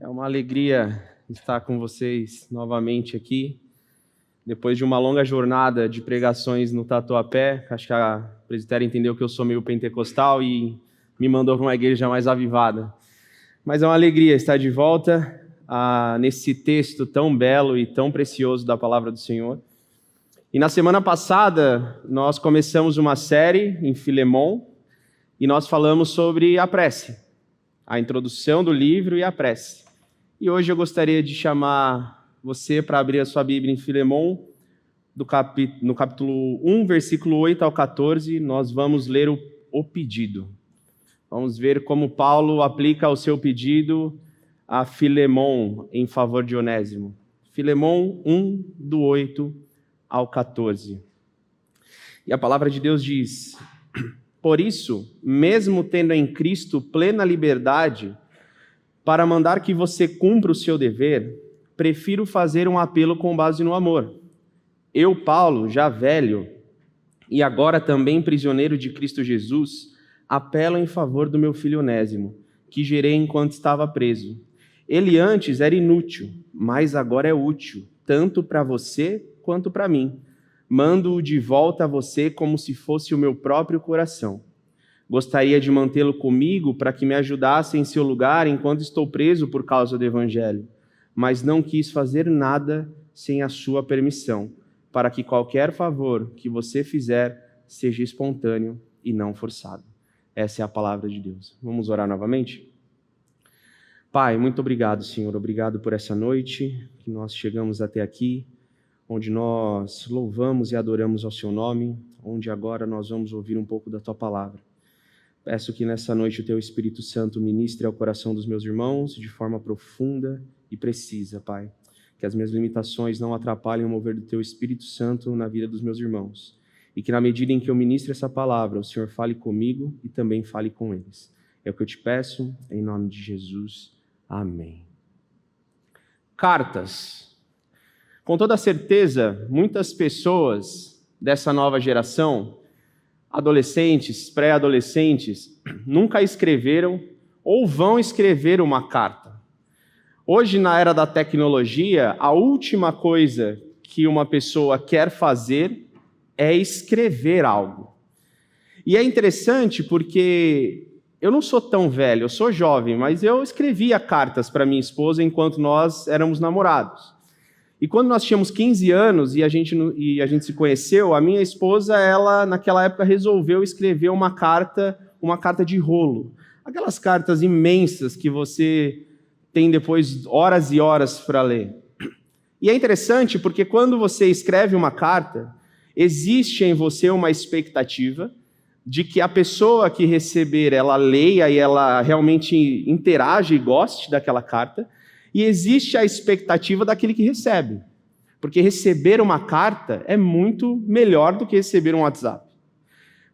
uma alegria estar com vocês novamente aqui, depois de uma longa jornada de pregações no Tatuapé. Acho que a presbitéria entendeu que eu sou meio pentecostal e me mandou para uma igreja mais avivada. Mas é uma alegria estar de volta nesse texto tão belo e tão precioso da Palavra do Senhor. E na semana passada, nós começamos uma série em Filemon e nós falamos sobre a prece, a introdução do livro e a prece. E hoje eu gostaria de chamar você para abrir a sua Bíblia em Filemon, no capítulo 1, versículo 8 ao 14, nós vamos ler o pedido. Vamos ver como Paulo aplica o seu pedido a Filemon em favor de Onésimo. Filemon 1, do 8 ao 14. E a palavra de Deus diz: por isso, mesmo tendo em Cristo plena liberdade para mandar que você cumpra o seu dever, prefiro fazer um apelo com base no amor. Eu, Paulo, já velho e agora também prisioneiro de Cristo Jesus, apelo em favor do meu filho Onésimo, que gerei enquanto estava preso. Ele antes era inútil, mas agora é útil, tanto para você quanto para mim. Mando-o de volta a você como se fosse o meu próprio coração. Gostaria de mantê-lo comigo para que me ajudasse em seu lugar enquanto estou preso por causa do Evangelho, mas não quis fazer nada sem a sua permissão, para que qualquer favor que você fizer seja espontâneo e não forçado. Essa é a palavra de Deus. Vamos orar novamente? Pai, muito obrigado, Senhor. Obrigado por essa noite que nós chegamos até aqui, onde nós louvamos e adoramos ao Seu nome, onde agora nós vamos ouvir um pouco da Tua palavra. Peço que nessa noite o Teu Espírito Santo ministre ao coração dos meus irmãos de forma profunda e precisa, Pai. Que as minhas limitações não atrapalhem o mover do Teu Espírito Santo na vida dos meus irmãos. E que na medida em que eu ministre essa palavra, o Senhor fale comigo e também fale com eles. É o que eu te peço, em nome de Jesus. Amém. Cartas. Com toda certeza, muitas pessoas dessa nova geração, adolescentes, pré-adolescentes, nunca escreveram ou vão escrever uma carta. Hoje, na era da tecnologia, a última coisa que uma pessoa quer fazer é escrever algo. E é interessante porque eu não sou tão velho, eu sou jovem, mas eu escrevia cartas para minha esposa enquanto nós éramos namorados. E quando nós tínhamos 15 anos e a gente se conheceu, a minha esposa, ela naquela época resolveu escrever uma carta de rolo. Aquelas cartas imensas que você tem depois horas e horas para ler. E é interessante porque quando você escreve uma carta, existe em você uma expectativa de que a pessoa que receber, ela leia e ela realmente interaja e goste daquela carta, e existe a expectativa daquele que recebe. Porque receber uma carta é muito melhor do que receber um WhatsApp.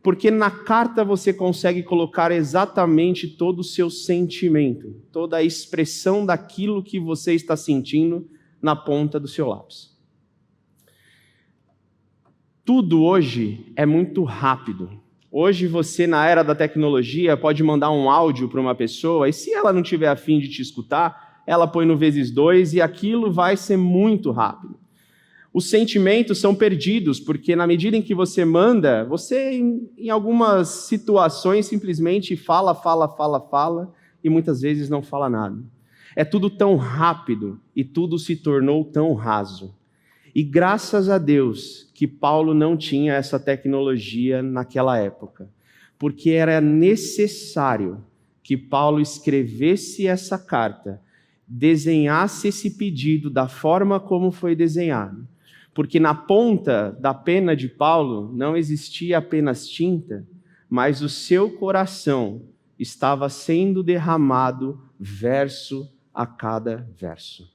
Porque na carta você consegue colocar exatamente todo o seu sentimento, toda a expressão daquilo que você está sentindo na ponta do seu lápis. Tudo hoje é muito rápido. Hoje você, na era da tecnologia, pode mandar um áudio para uma pessoa e se ela não tiver a fim de te escutar, ela põe no ×2 e aquilo vai ser muito rápido. Os sentimentos são perdidos, porque na medida em que você manda, você em algumas situações simplesmente fala, e muitas vezes não fala nada. É tudo tão rápido e tudo se tornou tão raso. E graças a Deus que Paulo não tinha essa tecnologia naquela época, porque era necessário que Paulo escrevesse essa carta, desenhasse esse pedido da forma como foi desenhado. Porque na ponta da pena de Paulo não existia apenas tinta, mas o seu coração estava sendo derramado verso a cada verso.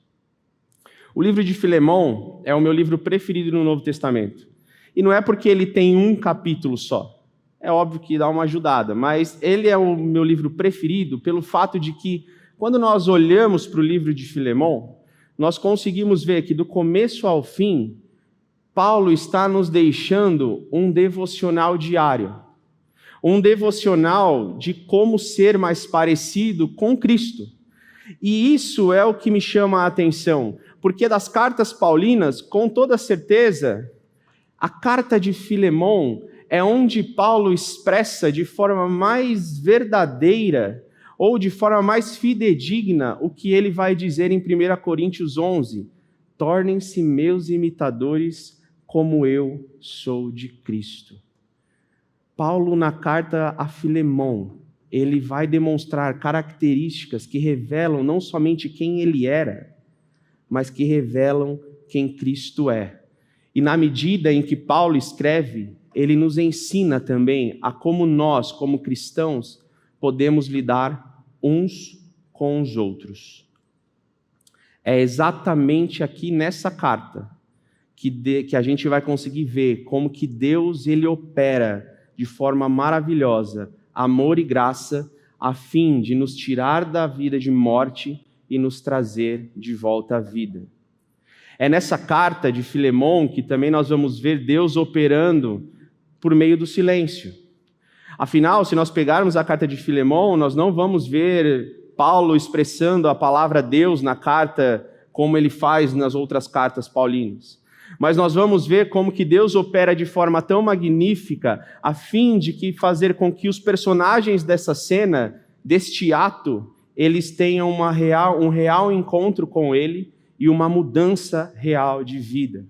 O livro de Filemon é o meu livro preferido no Novo Testamento. E não é porque ele tem um capítulo só. É óbvio que dá uma ajudada, mas ele é o meu livro preferido pelo fato de que quando nós olhamos para o livro de Filemon, nós conseguimos ver que do começo ao fim, Paulo está nos deixando um devocional diário. Um devocional de como ser mais parecido com Cristo. E isso é o que me chama a atenção, porque das cartas paulinas, com toda certeza, a carta de Filemon é onde Paulo expressa de forma mais verdadeira ou de forma mais fidedigna o que ele vai dizer em 1 Coríntios 11. Tornem-se meus imitadores como eu sou de Cristo. Paulo, na carta a Filemon, ele vai demonstrar características que revelam não somente quem ele era, mas que revelam quem Cristo é. E na medida em que Paulo escreve, ele nos ensina também a como nós, como cristãos, podemos lidar uns com os outros. É exatamente aqui nessa carta que a gente vai conseguir ver como que Deus ele opera de forma maravilhosa, amor e graça, a fim de nos tirar da vida de morte e nos trazer de volta à vida. É nessa carta de Filemon que também nós vamos ver Deus operando por meio do silêncio. Afinal, se nós pegarmos a carta de Filemon, nós não vamos ver Paulo expressando a palavra Deus na carta como ele faz nas outras cartas paulinas. Mas nós vamos ver como que Deus opera de forma tão magnífica a fim de fazer com que os personagens dessa cena, deste ato, eles tenham um real encontro com ele e uma mudança real de vida.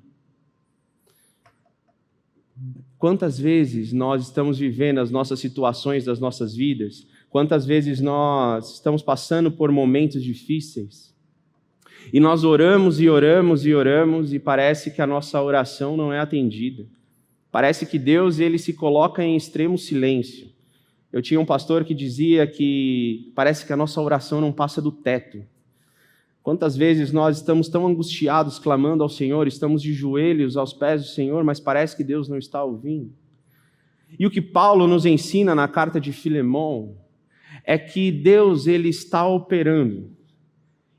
Quantas vezes nós estamos vivendo as nossas situações das nossas vidas? Quantas vezes nós estamos passando por momentos difíceis? E nós oramos e oramos e oramos e parece que a nossa oração não é atendida. Parece que Deus ele se coloca em extremo silêncio. Eu tinha um pastor que dizia que parece que a nossa oração não passa do teto. Quantas vezes nós estamos tão angustiados, clamando ao Senhor, estamos de joelhos aos pés do Senhor, mas parece que Deus não está ouvindo. E o que Paulo nos ensina na carta de Filemon é que Deus ele está operando,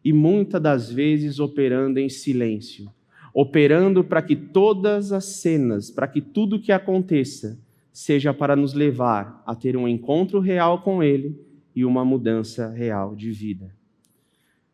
e muitas das vezes operando em silêncio, operando para que todas as cenas, para que tudo que aconteça, seja para nos levar a ter um encontro real com Ele e uma mudança real de vida.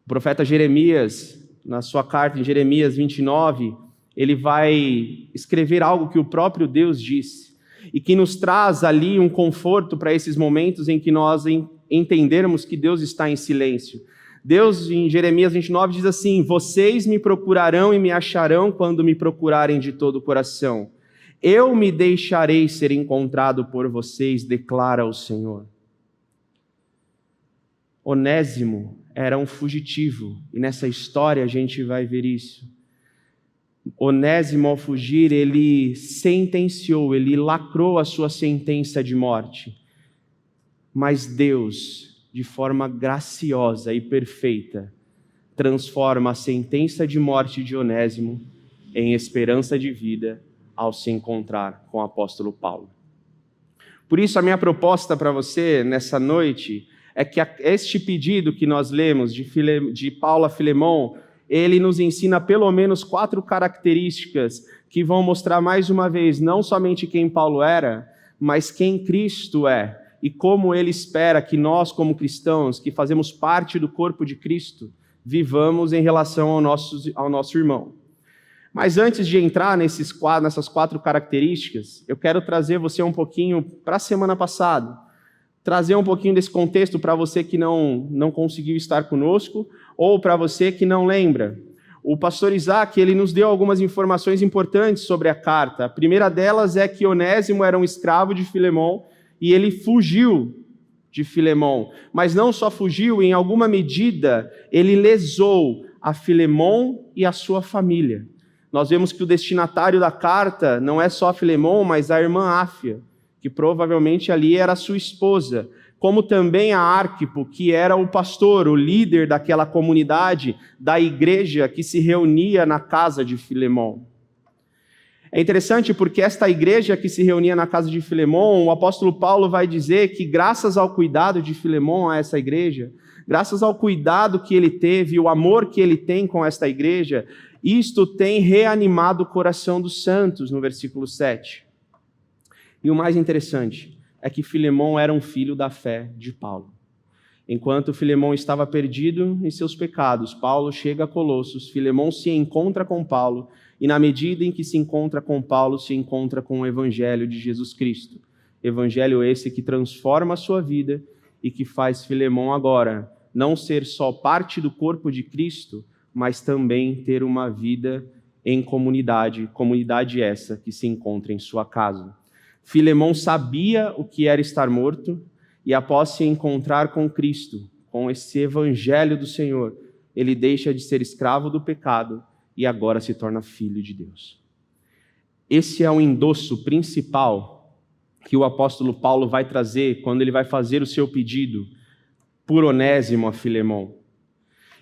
O profeta Jeremias, na sua carta em Jeremias 29, ele vai escrever algo que o próprio Deus disse, e que nos traz ali um conforto para esses momentos em que nós entendermos que Deus está em silêncio. Deus, em Jeremias 29, diz assim: vocês me procurarão e me acharão quando me procurarem de todo o coração. Eu me deixarei ser encontrado por vocês, declara o Senhor. Onésimo era um fugitivo, e nessa história a gente vai ver isso. Onésimo, ao fugir, ele sentenciou, ele lacrou a sua sentença de morte. Mas Deus, de forma graciosa e perfeita, transforma a sentença de morte de Onésimo em esperança de vida ao se encontrar com o apóstolo Paulo. Por isso, a minha proposta para você nessa noite é que este pedido que nós lemos de Paulo a Filemon, ele nos ensina pelo menos 4 características que vão mostrar mais uma vez não somente quem Paulo era, mas quem Cristo é. E como ele espera que nós, como cristãos, que fazemos parte do corpo de Cristo, vivamos em relação ao nosso irmão. Mas antes de entrar nessas 4 características, eu quero trazer você um pouquinho para a semana passada, trazer um pouquinho desse contexto para você que não conseguiu estar conosco, ou para você que não lembra. O pastor Isaac, ele nos deu algumas informações importantes sobre a carta. A primeira delas é que Onésimo era um escravo de Filemon, e ele fugiu de Filemon, mas não só fugiu, em alguma medida ele lesou a Filemon e a sua família. Nós vemos que o destinatário da carta não é só Filemon, mas a irmã Áfia, que provavelmente ali era sua esposa, como também a Arquipo, que era o pastor, o líder daquela comunidade, da igreja que se reunia na casa de Filemon. É interessante porque esta igreja que se reunia na casa de Filemon, o apóstolo Paulo vai dizer que graças ao cuidado de Filemon a essa igreja, graças ao cuidado que ele teve, o amor que ele tem com esta igreja, isto tem reanimado o coração dos santos, no versículo 7. E o mais interessante é que Filemon era um filho da fé de Paulo. Enquanto Filemão estava perdido em seus pecados, Paulo chega a Colossos, Filemão se encontra com Paulo, e na medida em que se encontra com Paulo, se encontra com o Evangelho de Jesus Cristo. Evangelho esse que transforma a sua vida e que faz Filemão agora não ser só parte do corpo de Cristo, mas também ter uma vida em comunidade, comunidade essa que se encontra em sua casa. Filemão sabia o que era estar morto, e após se encontrar com Cristo, com esse evangelho do Senhor, ele deixa de ser escravo do pecado e agora se torna filho de Deus. Esse é o endosso principal que o apóstolo Paulo vai trazer quando ele vai fazer o seu pedido por Onésimo a Filemão.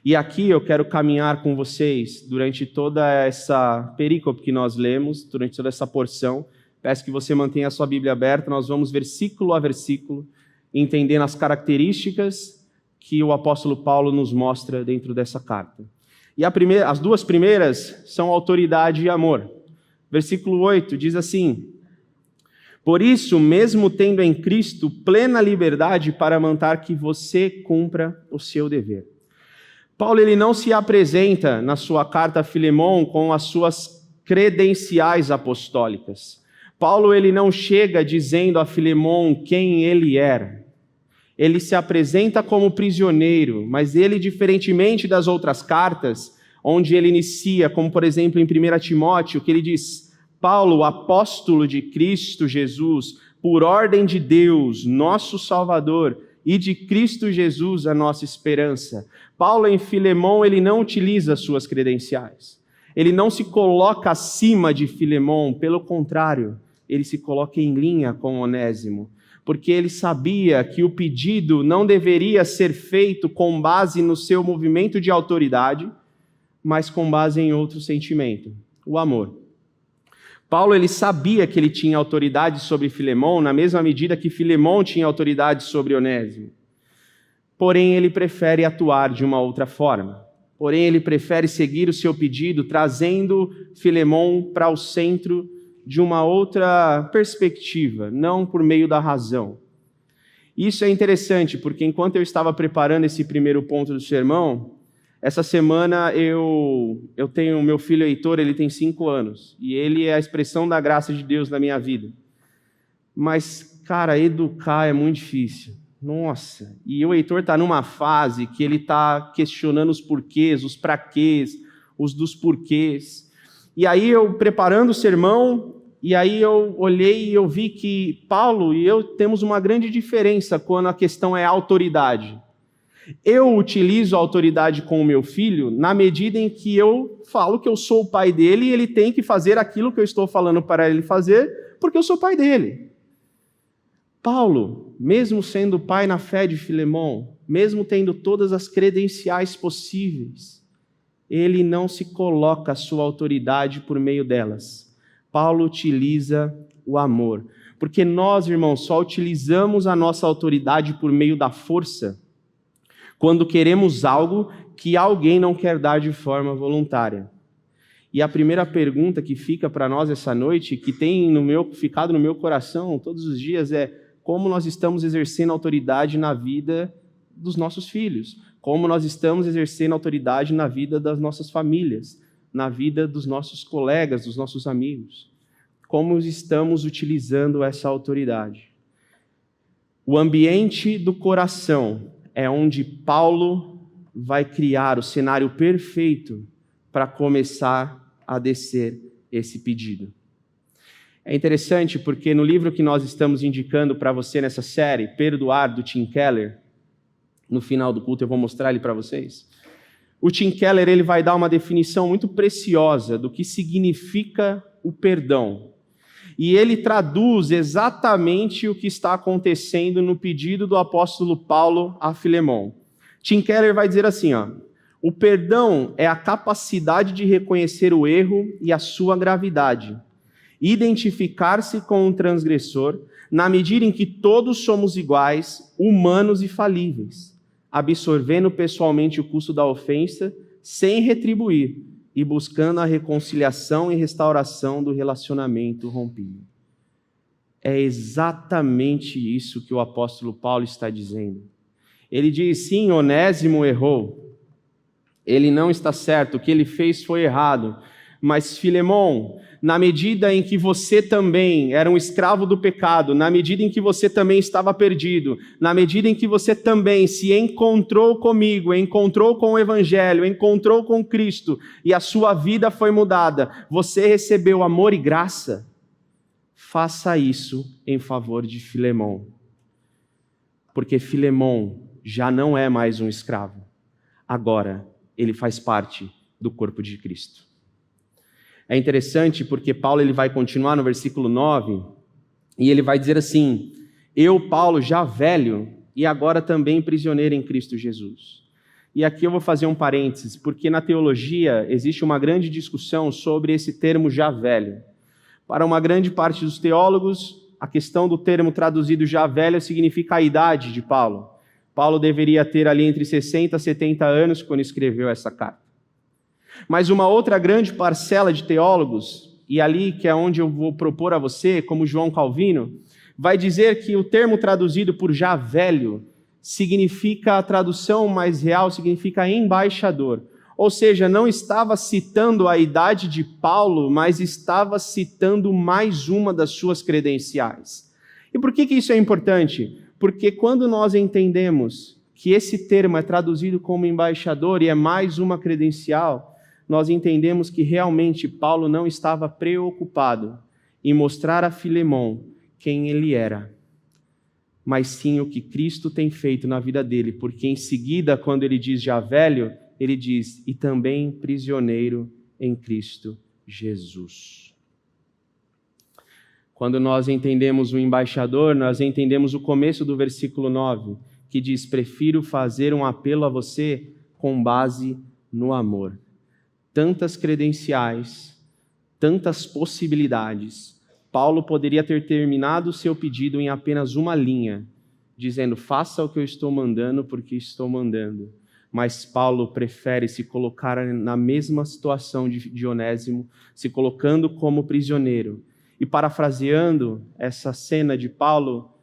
E aqui eu quero caminhar com vocês durante toda essa perícope que nós lemos, durante toda essa porção. Peço que você mantenha a sua Bíblia aberta, nós vamos versículo a versículo, entendendo as características que o apóstolo Paulo nos mostra dentro dessa carta. E as duas primeiras são autoridade e amor. Versículo 8 diz assim: por isso, mesmo tendo em Cristo plena liberdade para mandar que você cumpra o seu dever. Paulo ele não se apresenta na sua carta a Filemão com as suas credenciais apostólicas. Paulo ele não chega dizendo a Filemão quem ele era. Ele se apresenta como prisioneiro, mas ele, diferentemente das outras cartas, onde ele inicia, como por exemplo em 1 Timóteo, que ele diz: Paulo, apóstolo de Cristo Jesus, por ordem de Deus, nosso Salvador, e de Cristo Jesus, a nossa esperança. Paulo, em Filemão, ele não utiliza suas credenciais. Ele não se coloca acima de Filemão, pelo contrário, ele se coloca em linha com Onésimo, porque ele sabia que o pedido não deveria ser feito com base no seu movimento de autoridade, mas com base em outro sentimento, o amor. Paulo ele sabia que ele tinha autoridade sobre Filemão na mesma medida que Filemão tinha autoridade sobre Onésimo. Porém, ele prefere atuar de uma outra forma. Porém, ele prefere seguir o seu pedido, trazendo Filemão para o centro de uma outra perspectiva, não por meio da razão. Isso é interessante, porque enquanto eu estava preparando esse primeiro ponto do sermão, essa semana eu tenho meu filho Heitor, ele tem 5 anos, e ele é a expressão da graça de Deus na minha vida. Mas, cara, educar é muito difícil. Nossa, e o Heitor está numa fase que ele está questionando os porquês, os praquês, os dos porquês. E aí eu, preparando o sermão, e aí eu olhei e eu vi que Paulo e eu temos uma grande diferença quando a questão é autoridade. Eu utilizo a autoridade com o meu filho na medida em que eu falo que eu sou o pai dele e ele tem que fazer aquilo que eu estou falando para ele fazer, porque eu sou pai dele. Paulo, mesmo sendo pai na fé de Filemão, mesmo tendo todas as credenciais possíveis, ele não se coloca a sua autoridade por meio delas. Paulo utiliza o amor. Porque nós, irmãos, só utilizamos a nossa autoridade por meio da força quando queremos algo que alguém não quer dar de forma voluntária. E a primeira pergunta que fica para nós essa noite, que tem ficado no meu coração todos os dias, é: como nós estamos exercendo autoridade na vida dos nossos filhos? Como nós estamos exercendo autoridade na vida das nossas famílias, na vida dos nossos colegas, dos nossos amigos? Como estamos utilizando essa autoridade? O ambiente do coração é onde Paulo vai criar o cenário perfeito para começar a descer esse pedido. É interessante porque no livro que nós estamos indicando para você nessa série, Perdoar, do Tim Keller, no final do culto eu vou mostrar ele para vocês. O Tim Keller ele vai dar uma definição muito preciosa do que significa o perdão. E ele traduz exatamente o que está acontecendo no pedido do apóstolo Paulo a Filemão. Tim Keller vai dizer assim, o perdão é a capacidade de reconhecer o erro e a sua gravidade, identificar-se com o transgressor, na medida em que todos somos iguais, humanos e falíveis, absorvendo pessoalmente o custo da ofensa, sem retribuir, e buscando a reconciliação e restauração do relacionamento rompido. É exatamente isso que o apóstolo Paulo está dizendo. Ele diz, sim, Onésimo errou. Ele não está certo, o que ele fez foi errado. Mas Filemon, na medida em que você também era um escravo do pecado, na medida em que você também estava perdido, na medida em que você também se encontrou comigo, encontrou com o Evangelho, encontrou com Cristo, e a sua vida foi mudada, você recebeu amor e graça, faça isso em favor de Filemon. Porque Filemon já não é mais um escravo. Agora, ele faz parte do corpo de Cristo. É interessante porque Paulo ele vai continuar no versículo 9 e ele vai dizer assim, eu, Paulo, já velho e agora também prisioneiro em Cristo Jesus. E aqui eu vou fazer um parênteses, porque na teologia existe uma grande discussão sobre esse termo já velho. Para uma grande parte dos teólogos, a questão do termo traduzido já velho significa a idade de Paulo. Paulo deveria ter ali entre 60 e 70 anos quando escreveu essa carta. Mas uma outra grande parcela de teólogos, e ali que é onde eu vou propor a você, como João Calvino, vai dizer que o termo traduzido por já velho significa, a tradução mais real significa embaixador. Ou seja, não estava citando a idade de Paulo, mas estava citando mais uma das suas credenciais. E por que isso é importante? Porque quando nós entendemos que esse termo é traduzido como embaixador e é mais uma credencial, nós entendemos que realmente Paulo não estava preocupado em mostrar a Filemon quem ele era, mas sim o que Cristo tem feito na vida dele, porque em seguida, quando ele diz já velho, ele diz, e também prisioneiro em Cristo Jesus. Quando nós entendemos o embaixador, nós entendemos o começo do versículo 9, que diz, prefiro fazer um apelo a você com base no amor. Tantas credenciais, tantas possibilidades. Paulo poderia ter terminado o seu pedido em apenas uma linha, dizendo, faça o que eu estou mandando porque estou mandando. Mas Paulo prefere se colocar na mesma situação de Onésimo, se colocando como prisioneiro. E parafraseando essa cena de Paulo,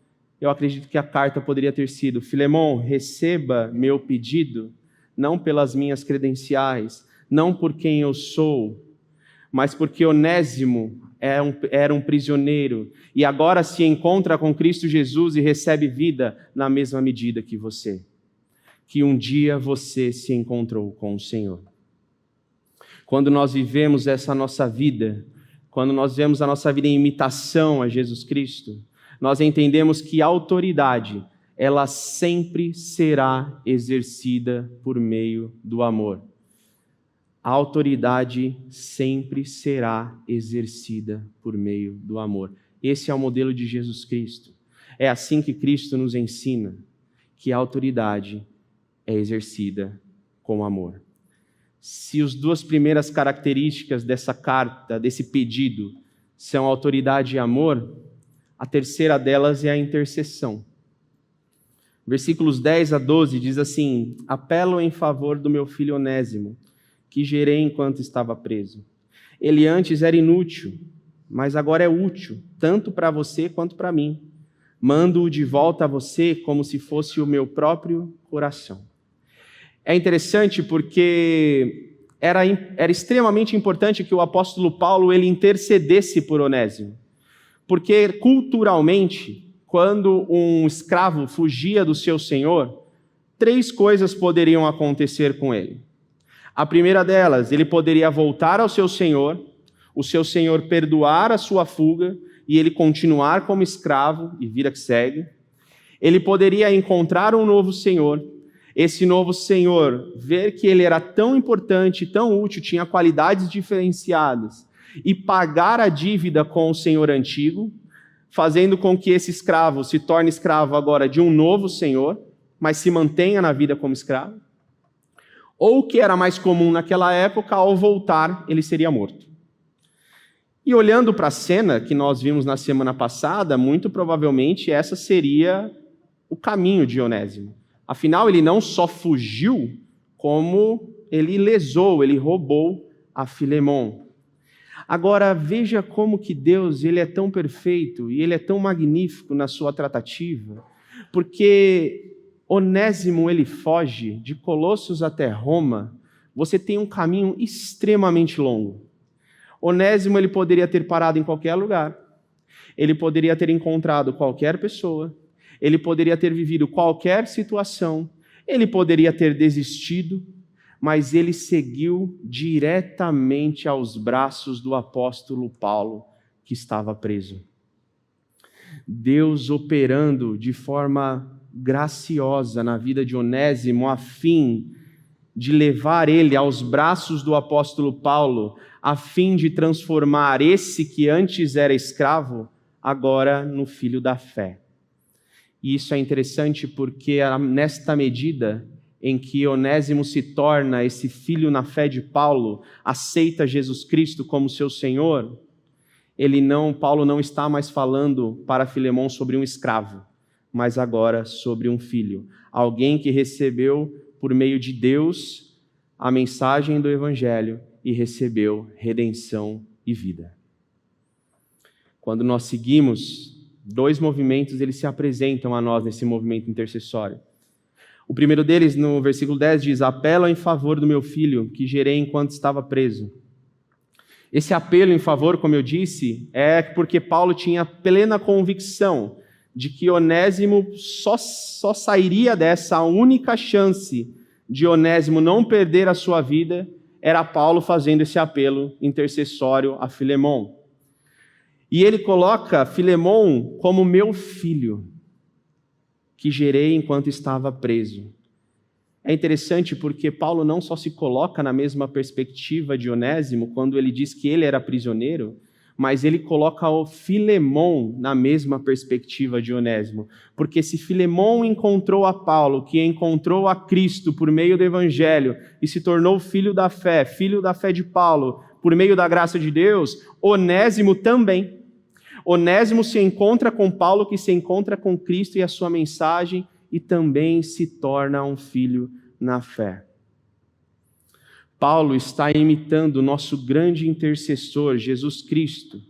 eu acredito que a carta poderia ter sido, Filemon, receba meu pedido, não pelas minhas credenciais, não por quem eu sou, mas porque Onésimo era um prisioneiro e agora se encontra com Cristo Jesus e recebe vida na mesma medida que você. Que um dia você se encontrou com o Senhor. Quando nós vivemos essa nossa vida, quando nós vivemos a nossa vida em imitação a Jesus Cristo, nós entendemos que a autoridade, ela sempre será exercida por meio do amor. A autoridade sempre será exercida por meio do amor. Esse é o modelo de Jesus Cristo. É assim que Cristo nos ensina que a autoridade é exercida com amor. Se as duas primeiras características dessa carta, desse pedido, são autoridade e amor, a terceira delas é a intercessão. Versículos 10 a 12 diz assim, apelo em favor do meu filho Onésimo, que gerei enquanto estava preso. Ele antes era inútil, mas agora é útil, tanto para você quanto para mim. Mando-o de volta a você como se fosse o meu próprio coração. É interessante porque era extremamente importante que o apóstolo Paulo ele intercedesse por Onésimo. Porque culturalmente, quando um escravo fugia do seu senhor, 3 coisas poderiam acontecer com ele. A primeira delas, ele poderia voltar ao seu senhor, o seu senhor perdoar a sua fuga e ele continuar como escravo e vida que segue. Ele poderia encontrar um novo senhor, esse novo senhor ver que ele era tão importante, tão útil, tinha qualidades diferenciadas e pagar a dívida com o senhor antigo, fazendo com que esse escravo se torne escravo agora de um novo senhor, mas se mantenha na vida como escravo. Ou o que era mais comum naquela época, ao voltar, ele seria morto. E olhando para a cena que nós vimos na semana passada, muito provavelmente essa seria o caminho de Onésimo. Afinal, ele não só fugiu, como ele lesou, ele roubou a Filemon. Agora, veja como que Deus ele é tão perfeito e ele é tão magnífico na sua tratativa, porque Onésimo, ele foge de Colossos até Roma, você tem um caminho extremamente longo. Onésimo, ele poderia ter parado em qualquer lugar, ele poderia ter encontrado qualquer pessoa, ele poderia ter vivido qualquer situação, ele poderia ter desistido, mas ele seguiu diretamente aos braços do apóstolo Paulo, que estava preso. Deus operando de forma graciosa na vida de Onésimo, a fim de levar ele aos braços do apóstolo Paulo, a fim de transformar esse que antes era escravo, agora no filho da fé. E isso é interessante porque nesta medida em que Onésimo se torna esse filho na fé de Paulo, aceita Jesus Cristo como seu Senhor, Paulo não está mais falando para Filemão sobre um escravo, mas agora sobre um filho, alguém que recebeu por meio de Deus a mensagem do Evangelho e recebeu redenção e vida. Quando nós seguimos, dois movimentos eles se apresentam a nós nesse movimento intercessório. O primeiro deles, no versículo 10, diz: apelo em favor do meu filho, que gerei enquanto estava preso. Esse apelo em favor, como eu disse, é porque Paulo tinha plena convicção de que Onésimo só sairia dessa. A única chance de Onésimo não perder a sua vida era Paulo fazendo esse apelo intercessório a Filemão. E ele coloca Filemão como meu filho, que gerei enquanto estava preso. É interessante porque Paulo não só se coloca na mesma perspectiva de Onésimo, quando ele diz que ele era prisioneiro, mas ele coloca o Filemão na mesma perspectiva de Onésimo. Porque se Filemão encontrou a Paulo, que encontrou a Cristo por meio do Evangelho, e se tornou filho da fé de Paulo, por meio da graça de Deus, Onésimo também. Onésimo se encontra com Paulo, que se encontra com Cristo e a sua mensagem, e também se torna um filho na fé. Paulo está imitando o nosso grande intercessor, Jesus Cristo,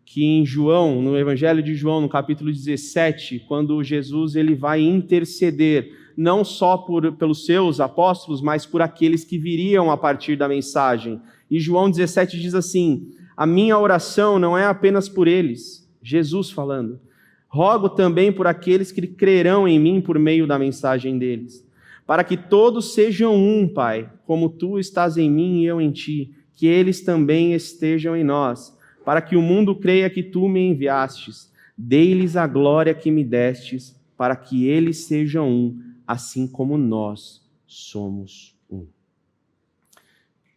que em João, no Evangelho de João, no capítulo 17, quando Jesus ele vai interceder, não só pelos seus apóstolos, mas por aqueles que viriam a partir da mensagem. E João 17 diz assim: a minha oração não é apenas por eles, Jesus falando, rogo também por aqueles que crerão em mim por meio da mensagem deles, para que todos sejam um, Pai, como tu estás em mim e eu em ti, que eles também estejam em nós, para que o mundo creia que tu me enviastes. Dei-lhes a glória que me destes, para que eles sejam um, assim como nós somos um.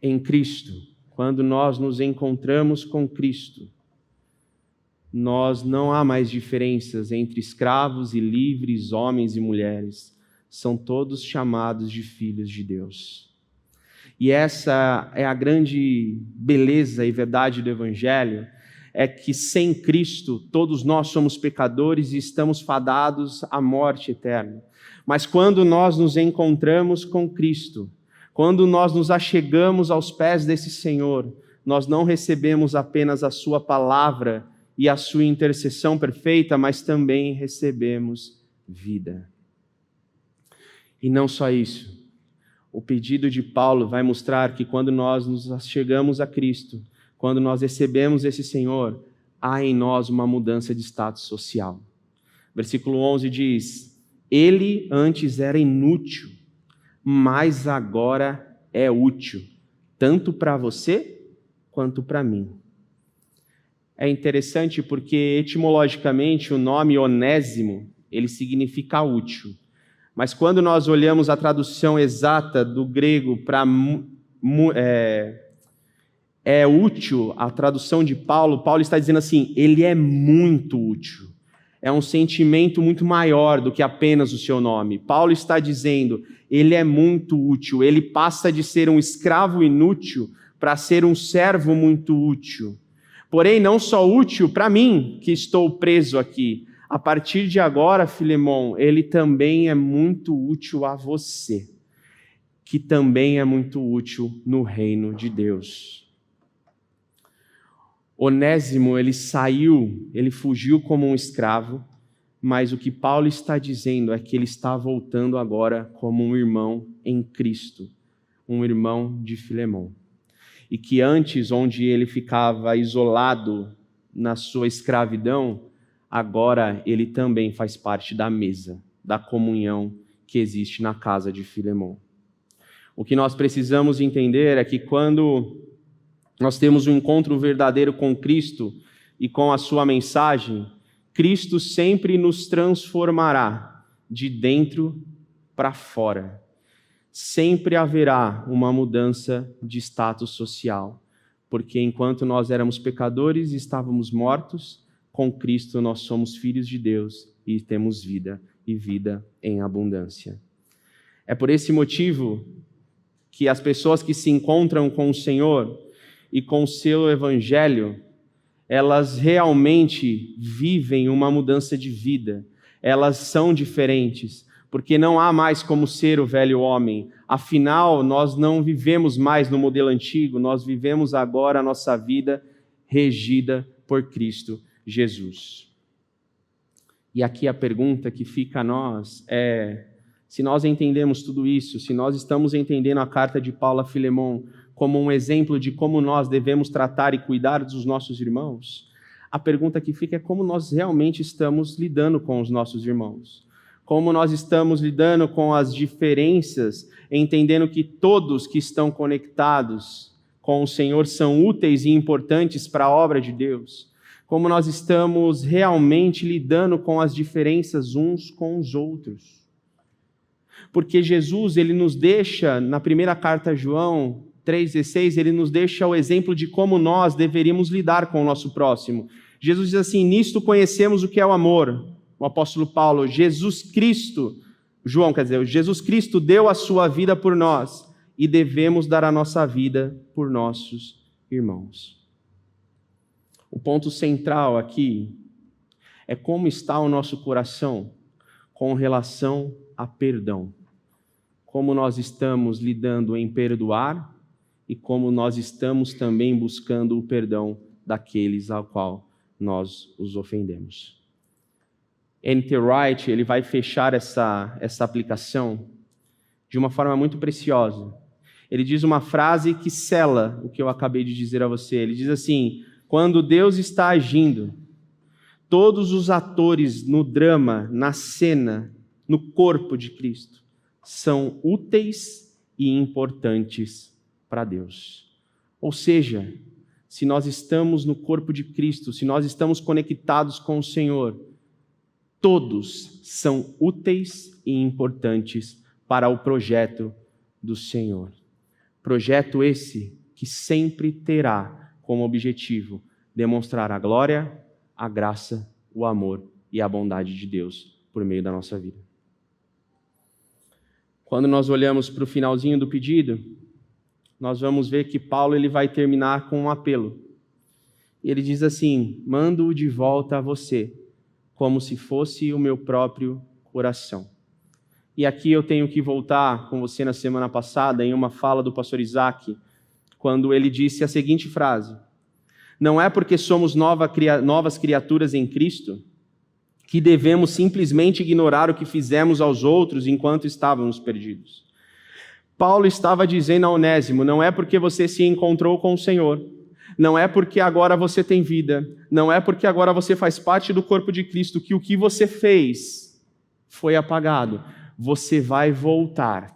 Em Cristo, quando nós nos encontramos com Cristo, não há mais diferenças entre escravos e livres, homens e mulheres. São todos chamados de filhos de Deus. E essa é a grande beleza e verdade do Evangelho, é que sem Cristo todos nós somos pecadores e estamos fadados à morte eterna. Mas quando nós nos encontramos com Cristo, quando nós nos achegamos aos pés desse Senhor, nós não recebemos apenas a sua palavra e a sua intercessão perfeita, mas também recebemos vida. E não só isso. O pedido de Paulo vai mostrar que quando nós nos achegamos a Cristo, quando nós recebemos esse Senhor, há em nós uma mudança de status social. Versículo 11 diz: ele antes era inútil, mas agora é útil, tanto para você quanto para mim. É interessante porque etimologicamente o nome Onésimo, ele significa útil. Mas quando nós olhamos a tradução exata do grego para útil, a tradução de Paulo está dizendo assim, ele é muito útil. É um sentimento muito maior do que apenas o seu nome. Paulo está dizendo, ele é muito útil, ele passa de ser um escravo inútil para ser um servo muito útil. Porém, não só útil para mim, que estou preso aqui. A partir de agora, Filemão, ele também é muito útil a você, que também é muito útil no reino de Deus. Onésimo, ele fugiu como um escravo, mas o que Paulo está dizendo é que ele está voltando agora como um irmão em Cristo, um irmão de Filemon. E que antes, onde ele ficava isolado na sua escravidão, agora ele também faz parte da mesa, da comunhão que existe na casa de Filemon. O que nós precisamos entender é que quando nós temos um encontro verdadeiro com Cristo e com a sua mensagem, Cristo sempre nos transformará de dentro para fora. Sempre haverá uma mudança de status social, porque enquanto nós éramos pecadores e estávamos mortos, com Cristo nós somos filhos de Deus e temos vida, e vida em abundância. É por esse motivo que as pessoas que se encontram com o Senhor e com o seu Evangelho, elas realmente vivem uma mudança de vida, elas são diferentes, porque não há mais como ser o velho homem. Afinal, nós não vivemos mais no modelo antigo, nós vivemos agora a nossa vida regida por Cristo Jesus. E aqui a pergunta que fica a nós é: se nós entendemos tudo isso, se nós estamos entendendo a carta de Paulo a Filemon como um exemplo de como nós devemos tratar e cuidar dos nossos irmãos, a pergunta que fica é como nós realmente estamos lidando com os nossos irmãos. Como nós estamos lidando com as diferenças, entendendo que todos que estão conectados com o Senhor são úteis e importantes para a obra de Deus. Como nós estamos realmente lidando com as diferenças uns com os outros. Porque Jesus, ele nos deixa, na primeira carta a João 3,16, ele nos deixa o exemplo de como nós deveríamos lidar com o nosso próximo. Jesus diz assim: nisto conhecemos o que é o amor. O apóstolo Paulo, Jesus Cristo deu a sua vida por nós e devemos dar a nossa vida por nossos irmãos. O ponto central aqui é como está o nosso coração com relação a perdão. Como nós estamos lidando em perdoar e como nós estamos também buscando o perdão daqueles ao qual nós os ofendemos. N.T. Wright, ele vai fechar essa aplicação de uma forma muito preciosa. Ele diz uma frase que sela o que eu acabei de dizer a você. Ele diz assim: quando Deus está agindo, todos os atores no drama, na cena, no corpo de Cristo, são úteis e importantes para Deus. Ou seja, se nós estamos no corpo de Cristo, se nós estamos conectados com o Senhor, todos são úteis e importantes para o projeto do Senhor. Projeto esse que sempre terá como objetivo demonstrar a glória, a graça, o amor e a bondade de Deus por meio da nossa vida. Quando nós olhamos para o finalzinho do pedido, nós vamos ver que Paulo ele vai terminar com um apelo. Ele diz assim: mando-o de volta a você, como se fosse o meu próprio coração. E aqui eu tenho que voltar com você na semana passada em uma fala do pastor Isaac, quando ele disse a seguinte frase: não é porque somos novas criaturas em Cristo que devemos simplesmente ignorar o que fizemos aos outros enquanto estávamos perdidos. Paulo estava dizendo a Onésimo: não é porque você se encontrou com o Senhor, não é porque agora você tem vida, não é porque agora você faz parte do corpo de Cristo que o que você fez foi apagado. Você vai voltar.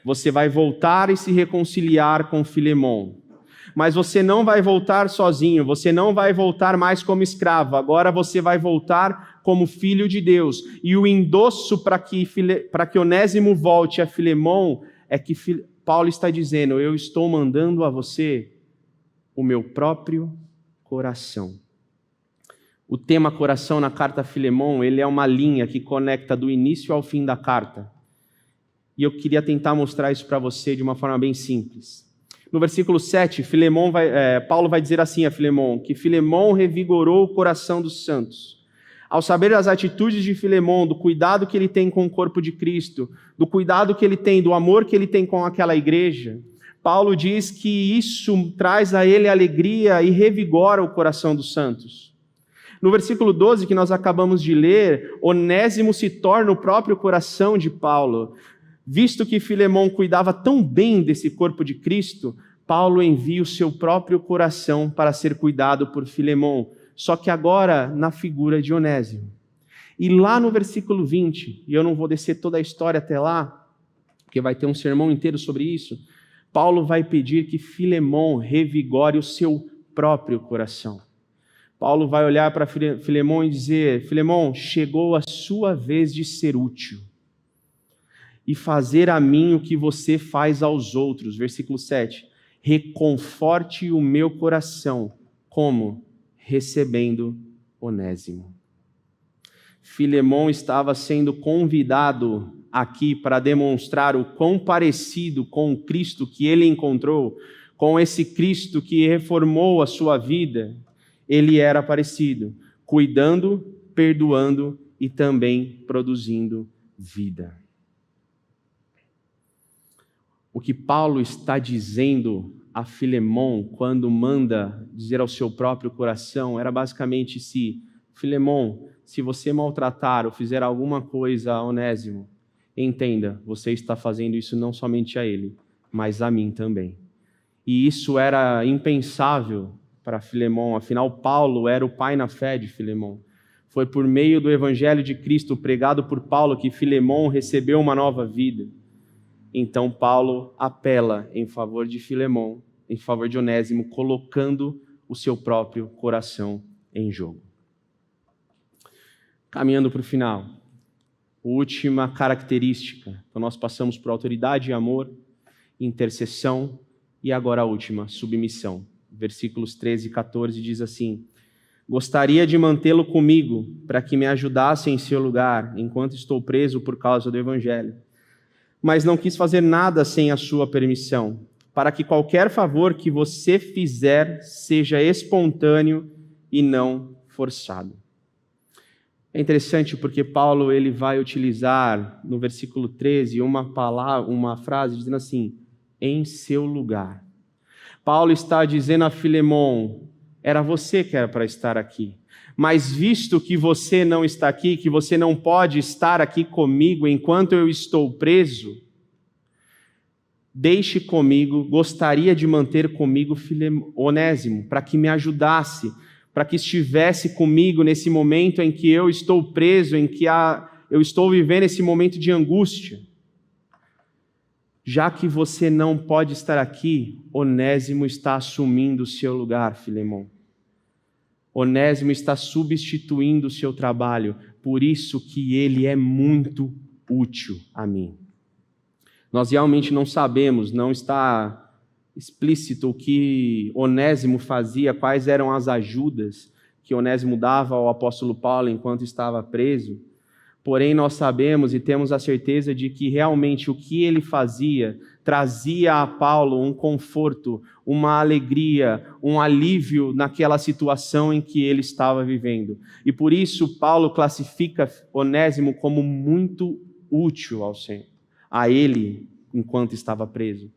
Você vai voltar e se reconciliar com Filemon. Mas você não vai voltar sozinho, você não vai voltar mais como escravo, agora você vai voltar como filho de Deus. E o endosso para que Onésimo volte a Filemon é que Paulo está dizendo: eu estou mandando a você o meu próprio coração. O tema coração na carta a Filemon, ele é uma linha que conecta do início ao fim da carta. E eu queria tentar mostrar isso para você de uma forma bem simples. No versículo 7, Paulo vai dizer assim a Filemon, que Filemon revigorou o coração dos santos. Ao saber das atitudes de Filemon, do cuidado que ele tem com o corpo de Cristo, do cuidado que ele tem, do amor que ele tem com aquela igreja, Paulo diz que isso traz a ele alegria e revigora o coração dos santos. No versículo 12, que nós acabamos de ler, Onésimo se torna o próprio coração de Paulo. Visto que Filemão cuidava tão bem desse corpo de Cristo, Paulo envia o seu próprio coração para ser cuidado por Filemão, só que agora na figura de Onésimo. E lá no versículo 20, e eu não vou descer toda a história até lá, porque vai ter um sermão inteiro sobre isso, Paulo vai pedir que Filemão revigore o seu próprio coração. Paulo vai olhar para Filemão e dizer: Filemão, chegou a sua vez de ser útil e fazer a mim o que você faz aos outros. Versículo 7. Reconforte o meu coração, como? Recebendo Onésimo. Filemão estava sendo convidado aqui para demonstrar o quão parecido com o Cristo que ele encontrou, com esse Cristo que reformou a sua vida, ele era parecido, cuidando, perdoando e também produzindo vida. O que Paulo está dizendo a Filemão quando manda dizer ao seu próprio coração era basicamente: Filemão, se você maltratar ou fizer alguma coisa a Onésimo, entenda, você está fazendo isso não somente a ele, mas a mim também. E isso era impensável para Filemão, afinal Paulo era o pai na fé de Filemão. Foi por meio do evangelho de Cristo pregado por Paulo que Filemão recebeu uma nova vida. Então Paulo apela em favor de Filemão, em favor de Onésimo, colocando o seu próprio coração em jogo. Caminhando para o final, última característica. Então nós passamos por autoridade e amor, intercessão e agora a última, submissão. Versículos 13 e 14 diz assim: gostaria de mantê-lo comigo para que me ajudasse em seu lugar, enquanto estou preso por causa do evangelho. Mas não quis fazer nada sem a sua permissão, para que qualquer favor que você fizer seja espontâneo e não forçado. É interessante porque Paulo ele vai utilizar no versículo 13 uma frase dizendo assim: em seu lugar. Paulo está dizendo a Filemão: era você que era para estar aqui, mas visto que você não está aqui, que você não pode estar aqui comigo enquanto eu estou preso, deixe comigo, gostaria de manter comigo Onésimo, para que me ajudasse, para que estivesse comigo nesse momento em que eu estou preso, em que eu estou vivendo esse momento de angústia. Já que você não pode estar aqui, Onésimo está assumindo o seu lugar, Filemão. Onésimo está substituindo o seu trabalho, por isso que ele é muito útil a mim. Nós realmente não sabemos, não está explícito o que Onésimo fazia, quais eram as ajudas que Onésimo dava ao apóstolo Paulo enquanto estava preso. Porém, nós sabemos e temos a certeza de que realmente o que ele fazia trazia a Paulo um conforto, uma alegria, um alívio naquela situação em que ele estava vivendo. E por isso Paulo classifica Onésimo como muito útil ao Senhor, a ele enquanto estava preso.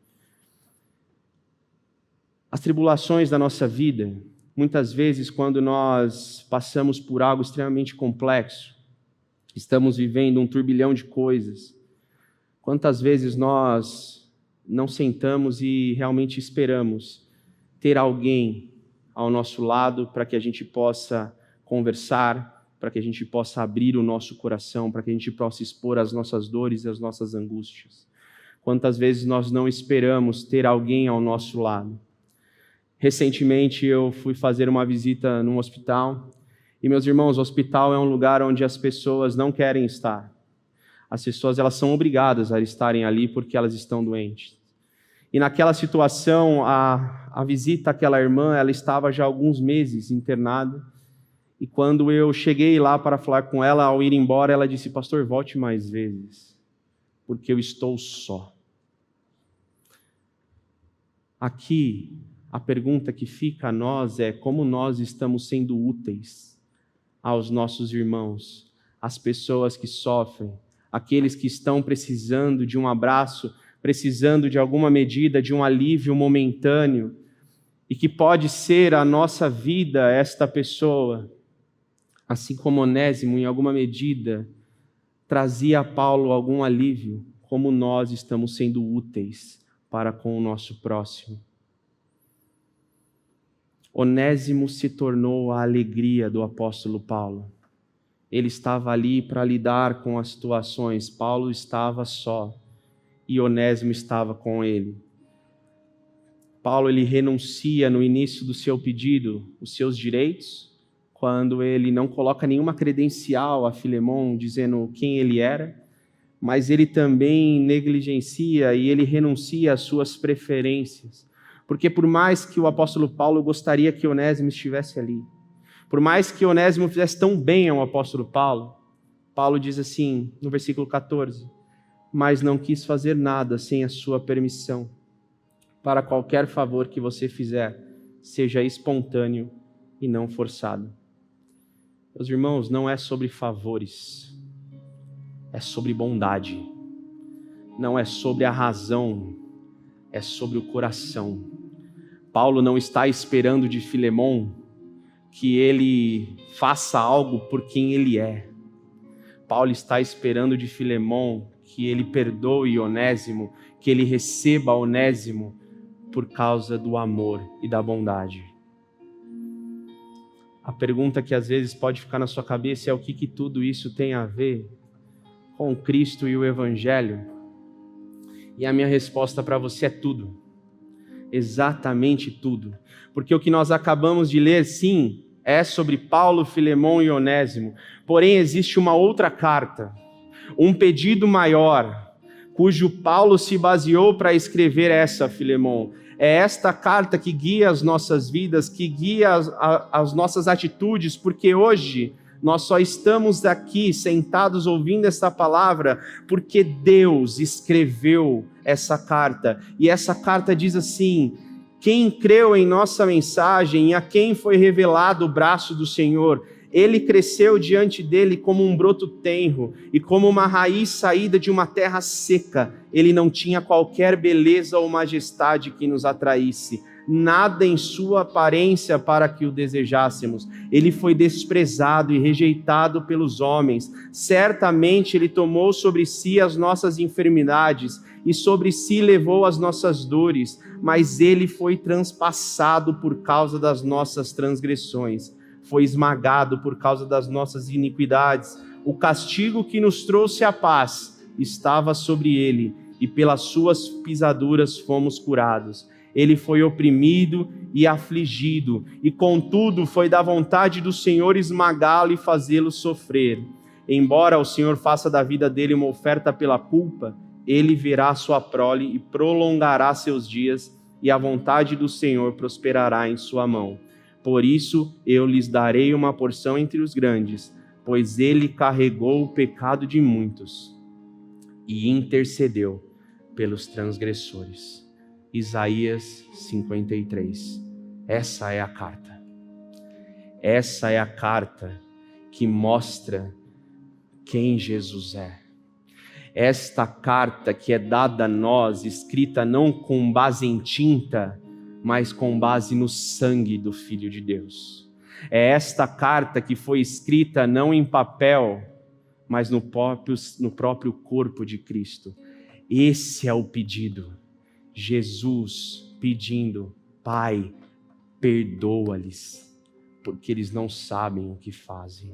As tribulações da nossa vida, muitas vezes quando nós passamos por algo extremamente complexo, estamos vivendo um turbilhão de coisas. Quantas vezes nós não sentamos e realmente esperamos ter alguém ao nosso lado para que a gente possa conversar, para que a gente possa abrir o nosso coração, para que a gente possa expor as nossas dores e as nossas angústias. Quantas vezes nós não esperamos ter alguém ao nosso lado. Recentemente eu fui fazer uma visita num hospital. E, meus irmãos, o hospital é um lugar onde as pessoas não querem estar. As pessoas elas são obrigadas a estarem ali porque elas estão doentes. E naquela situação, a visita àquela irmã, ela estava já há alguns meses internada. E quando eu cheguei lá para falar com ela, ao ir embora, ela disse: pastor, volte mais vezes, porque eu estou só. Aqui, a pergunta que fica a nós é como nós estamos sendo úteis aos nossos irmãos, às pessoas que sofrem, aqueles que estão precisando de um abraço, precisando de alguma medida, de um alívio momentâneo, e que pode ser a nossa vida esta pessoa. assim como Onésimo, em alguma medida, trazia a Paulo algum alívio, como nós estamos sendo úteis para com o nosso próximo. Onésimo se tornou a alegria do apóstolo Paulo. Ele estava ali para lidar com as situações. Paulo estava só e Onésimo estava com ele. Paulo ele renuncia no início do seu pedido os seus direitos, quando ele não coloca nenhuma credencial a Filemon dizendo quem ele era, mas ele também negligencia e ele renuncia às suas preferências. Porque por mais que o apóstolo Paulo gostaria que Onésimo estivesse ali, por mais que Onésimo fizesse tão bem ao apóstolo Paulo, Paulo diz assim, no versículo 14, mas não quis fazer nada sem a sua permissão. Para qualquer favor que você fizer, seja espontâneo e não forçado. Meus irmãos, não é sobre favores, é sobre bondade. Não é sobre a razão, é sobre o coração. Paulo não está esperando de Filemon que ele faça algo por quem ele é. Paulo está esperando de Filemon que ele perdoe Onésimo, que ele receba Onésimo por causa do amor e da bondade. A pergunta que às vezes pode ficar na sua cabeça é o que tudo isso tem a ver com Cristo e o Evangelho? E a minha resposta para você é tudo. Exatamente tudo. Porque o que nós acabamos de ler, sim, é sobre Paulo, Filemon e Onésimo. Porém, existe uma outra carta, um pedido maior, cujo Paulo se baseou para escrever essa, Filemon. É esta carta que guia as nossas vidas, que guia as nossas atitudes, porque hoje nós só estamos aqui sentados ouvindo essa palavra porque Deus escreveu essa carta. E essa carta diz assim: quem creu em nossa mensagem e a quem foi revelado o braço do Senhor, ele cresceu diante dele como um broto tenro e como uma raiz saída de uma terra seca. Ele não tinha qualquer beleza ou majestade que nos atraísse, nada em sua aparência para que o desejássemos. Ele foi desprezado e rejeitado pelos homens. Certamente ele tomou sobre si as nossas enfermidades e sobre si levou as nossas dores, mas ele foi transpassado por causa das nossas transgressões, foi esmagado por causa das nossas iniquidades. O castigo que nos trouxe a paz estava sobre ele, e pelas suas pisaduras fomos curados. Ele foi oprimido e afligido, e contudo foi da vontade do Senhor esmagá-lo e fazê-lo sofrer. Embora o Senhor faça da vida dele uma oferta pela culpa, ele verá sua prole e prolongará seus dias, e a vontade do Senhor prosperará em sua mão. Por isso eu lhes darei uma porção entre os grandes, pois ele carregou o pecado de muitos e intercedeu pelos transgressores. Isaías 53. Essa é a carta. Essa é a carta que mostra quem Jesus é. Esta carta que é dada a nós, escrita não com base em tinta, mas com base no sangue do Filho de Deus. É esta carta que foi escrita não em papel, mas no próprio corpo de Cristo. Esse é o pedido. Jesus pedindo: Pai, perdoa-lhes, porque eles não sabem o que fazem.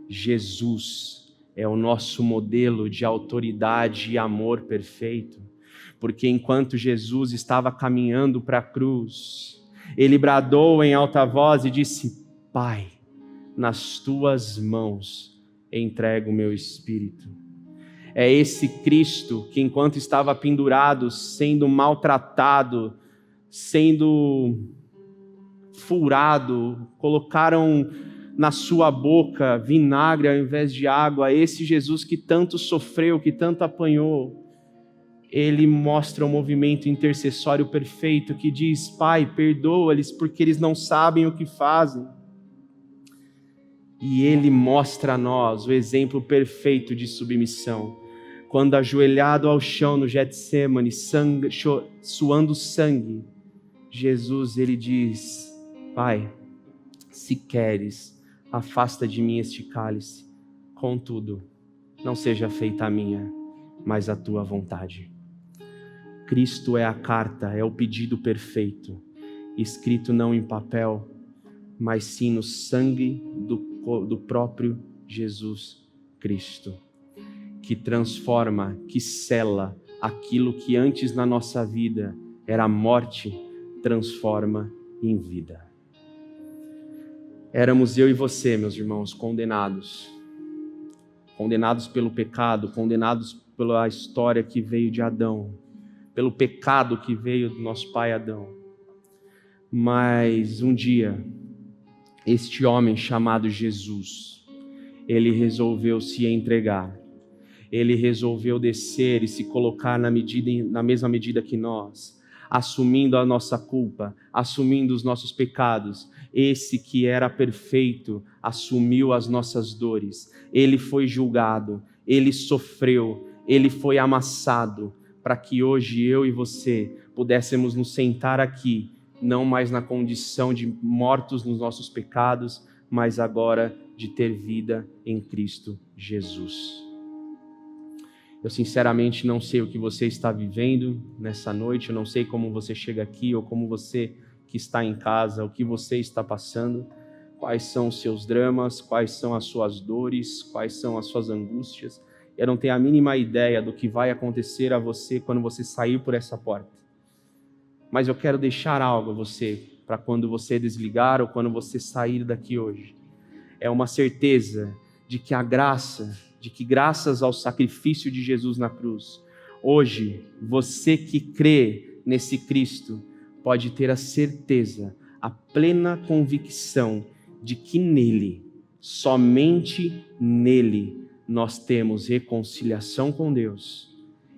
Jesus é o nosso modelo de autoridade e amor perfeito, porque enquanto Jesus estava caminhando para a cruz, ele bradou em alta voz e disse: Pai, nas tuas mãos entrego o meu espírito. É esse Cristo que, enquanto estava pendurado, sendo maltratado, sendo furado, colocaram na sua boca vinagre ao invés de água. Esse Jesus que tanto sofreu, que tanto apanhou, ele mostra um movimento intercessório perfeito que diz: Pai, perdoa-lhes porque eles não sabem o que fazem. E ele mostra a nós o exemplo perfeito de submissão. Quando ajoelhado ao chão no Getsêmani, suando sangue, Jesus ele diz: Pai, se queres, afasta de mim este cálice. Contudo, não seja feita a minha, mas a tua vontade. Cristo é a carta, é o pedido perfeito, escrito não em papel, mas sim no sangue do próprio Jesus Cristo, que transforma, que sela aquilo que antes na nossa vida era morte, transforma em vida. Éramos eu e você, meus irmãos, condenados pelo pecado, condenados pela história que veio de Adão, pelo pecado que veio do nosso pai Adão. Mas um dia, este homem chamado Jesus, ele resolveu se entregar. Ele resolveu descer e se colocar na mesma medida que nós, assumindo a nossa culpa, assumindo os nossos pecados. Esse que era perfeito assumiu as nossas dores. Ele foi julgado, ele sofreu, ele foi amassado, para que hoje eu e você pudéssemos nos sentar aqui, não mais na condição de mortos nos nossos pecados, mas agora de ter vida em Cristo Jesus. Eu sinceramente não sei o que você está vivendo nessa noite, eu não sei como você chega aqui ou como você que está em casa, o que você está passando, quais são os seus dramas, quais são as suas dores, quais são as suas angústias. Eu não tenho a mínima ideia do que vai acontecer a você quando você sair por essa porta. Mas eu quero deixar algo a você, para quando você desligar ou quando você sair daqui hoje. É uma certeza de que graças ao sacrifício de Jesus na cruz, hoje, você que crê nesse Cristo, pode ter a certeza, a plena convicção de que nele, somente nele, nós temos reconciliação com Deus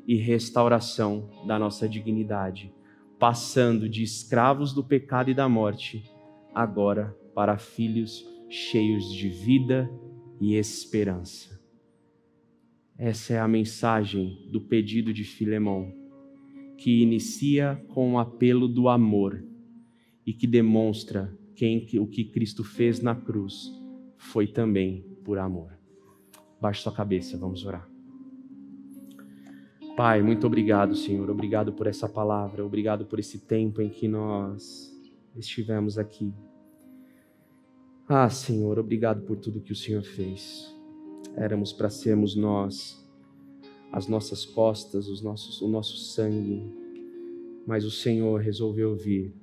e restauração da nossa dignidade, passando de escravos do pecado e da morte, agora para filhos cheios de vida e esperança. Essa é a mensagem do pedido de Filemão, que inicia com o apelo do amor e que demonstra o que Cristo fez na cruz foi também por amor. Baixe sua cabeça, vamos orar. Pai, muito obrigado, Senhor. Obrigado por essa palavra. Obrigado por esse tempo em que nós estivemos aqui. Senhor, obrigado por tudo que o Senhor fez. Éramos para sermos nós, as nossas costas, o nosso sangue, mas o Senhor resolveu vir.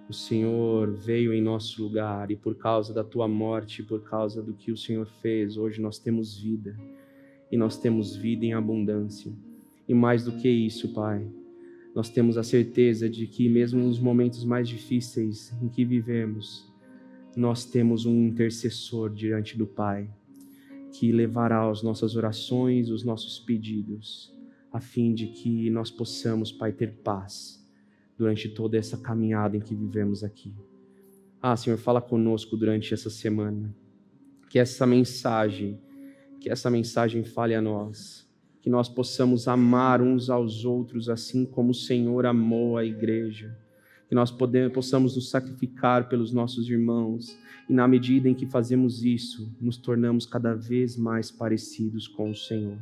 O Senhor veio em nosso lugar e por causa da tua morte, por causa do que o Senhor fez, hoje nós temos vida e nós temos vida em abundância. E mais do que isso, Pai, nós temos a certeza de que mesmo nos momentos mais difíceis em que vivemos, nós temos um intercessor diante do Pai, que levará as nossas orações, os nossos pedidos, a fim de que nós possamos, Pai, ter paz durante toda essa caminhada em que vivemos aqui. Senhor, fala conosco durante essa semana, que essa mensagem fale a nós, que nós possamos amar uns aos outros assim como o Senhor amou a igreja, que nós possamos nos sacrificar pelos nossos irmãos, e na medida em que fazemos isso, nos tornamos cada vez mais parecidos com o Senhor.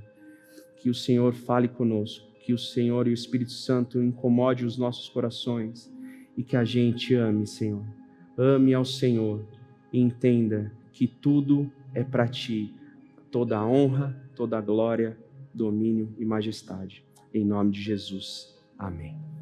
Que o Senhor fale conosco, que o Senhor e o Espírito Santo incomode os nossos corações, e que a gente ame, Senhor. Ame ao Senhor e entenda que tudo é para Ti, toda a honra, toda a glória, domínio e majestade. Em nome de Jesus. Amém.